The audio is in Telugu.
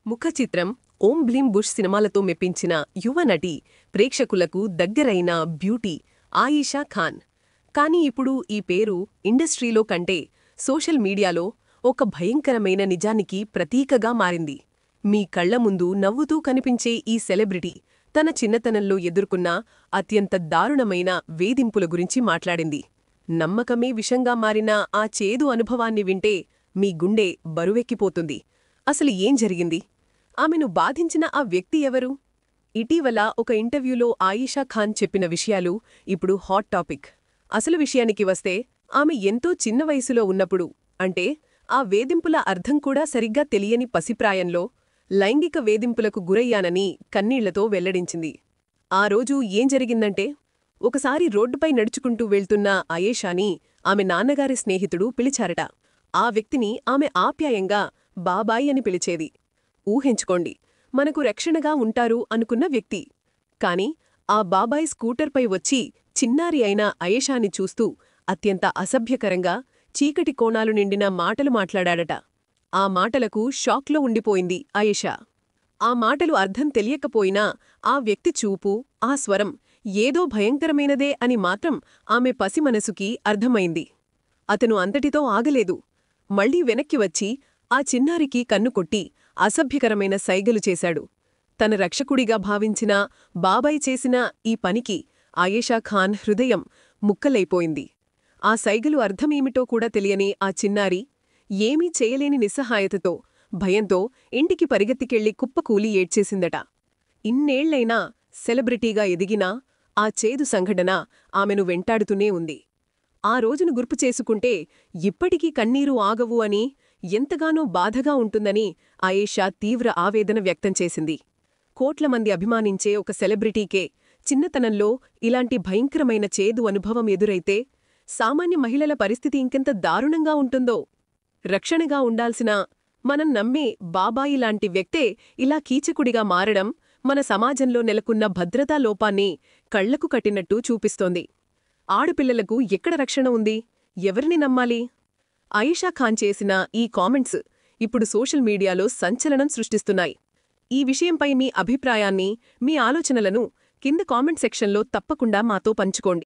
ముఖచిత్రం ఓం బ్లీం బుష్ సినిమాలతో మెప్పించిన యువ నటి, ప్రేక్షకులకు దగ్గరైన బ్యూటీ ఆయిషా ఖాన్. కానీ ఇప్పుడు ఈ పేరు ఇండస్ట్రీలో కంటే సోషల్ మీడియాలో ఒక భయంకరమైన నిజానికి ప్రతీకగా మారింది. మీ కళ్ల ముందు నవ్వుతూ కనిపించే ఈ సెలబ్రిటీ తన చిన్నతనంలో ఎదుర్కొన్న అత్యంత దారుణమైన వేధింపుల గురించి మాట్లాడింది. నమ్మకమే విషంగా మారిన ఆ చేదు అనుభవాన్ని వింటే మీ గుండె బరువెక్కిపోతుంది. అసలు ఏం జరిగింది? ఆమెను బాధించిన ఆ వ్యక్తి ఎవరు? ఇటీవల ఒక ఇంటర్వ్యూలో ఆయిషా ఖాన్ చెప్పిన విషయాలు ఇప్పుడు హాట్ టాపిక్. అసలు విషయానికి వస్తే, ఆమె ఎంతో చిన్న వయసులో ఉన్నప్పుడు, అంటే ఆ వేధింపుల అర్థం కూడా సరిగ్గా తెలియని పసిప్రాయంలో లైంగిక వేధింపులకు గురయ్యానని కన్నీళ్లతో వెల్లడించింది. ఆ రోజు ఏం జరిగిందంటే, ఒకసారి రోడ్డుపై నడుచుకుంటూ వెళ్తున్న ఆయేషాని ఆమె నాన్నగారి స్నేహితుడు పిలిచారట. ఆ వ్యక్తిని ఆమె ఆప్యాయంగా బాబాయ్ అని పిలిచేది. ఊహించుకోండి, మనకు రక్షణగా ఉంటారు అనుకున్న వ్యక్తి. కాని ఆ బాబాయ్ స్కూటర్పై వచ్చి చిన్నారి అయిన ఆయేషాని చూస్తూ అత్యంత అసభ్యకరంగా చీకటి కోణాలు నిండిన మాటలు మాట్లాడాడట. ఆ మాటలకు షాక్లో ఉండిపోయింది ఆయేషా. ఆ మాటలు అర్థం తెలియకపోయినా ఆ వ్యక్తి చూపు, ఆ స్వరం ఏదో భయంకరమైనదే అని మాత్రం ఆమె పసిమనసుకి అర్థమైంది. అతను అంతటితో ఆగలేదు. మళ్లీ వెనక్కి వచ్చి ఆ చిన్నారికి కన్నుకొట్టి అసభ్యకరమైన సైగలు చేశాడు. తన రక్షకుడిగా భావించిన బాబాయ్ చేసిన ఈ పనికి ఆయేషా ఖాన్ హృదయం ముక్కలైపోయింది. ఆ సైగలు అర్థమేమిటో కూడా తెలియని ఆ చిన్నారి ఏమీ చేయలేని నిస్సహాయతతో, భయంతో ఇంటికి పరిగెత్తికెళ్లి కుప్పకూలి ఏడ్చేసిందట. ఇన్నేళ్లైనా సెలబ్రిటీగా ఎదిగినా ఆ చేదు సంఘటన ఆమెను వెంటాడుతూనే ఉంది. ఆ రోజును గుర్తుచేసుకుంటే ఇప్పటికీ కన్నీరు ఆగవు అని, ఎంతగానో బాధగా ఉంటుందని ఆయేషా తీవ్ర ఆవేదన వ్యక్తం చేసింది. కోట్లమంది అభిమానించే ఒక సెలబ్రిటీకే చిన్నతనంలో ఇలాంటి భయంకరమైన చేదు అనుభవం ఎదురైతే సామాన్య మహిళల పరిస్థితి ఇంకెంత దారుణంగా ఉంటుందో. రక్షణగా ఉండాల్సిన మనం నమ్మే బాబాయిలాంటి వ్యక్తే ఇలా కీచకుడిగా మారడం మన సమాజంలో నెలకొన్న భద్రతా లోపాన్ని కళ్లకు కట్టినట్టు చూపిస్తోంది. ఆడపిల్లలకు ఎక్కడ రక్షణ ఉంది? ఎవరిని నమ్మాలి? ఆయిషా ఖాన్ చేసిన ఈ కామెంట్స్ ఇప్పుడు సోషల్ మీడియాలో సంచలనం సృష్టిస్తున్నాయి. ఈ విషయంపై మీ అభిప్రాయాన్ని, మీ ఆలోచనలను కింద కామెంట్ సెక్షన్లో తప్పకుండా మాతో పంచుకోండి.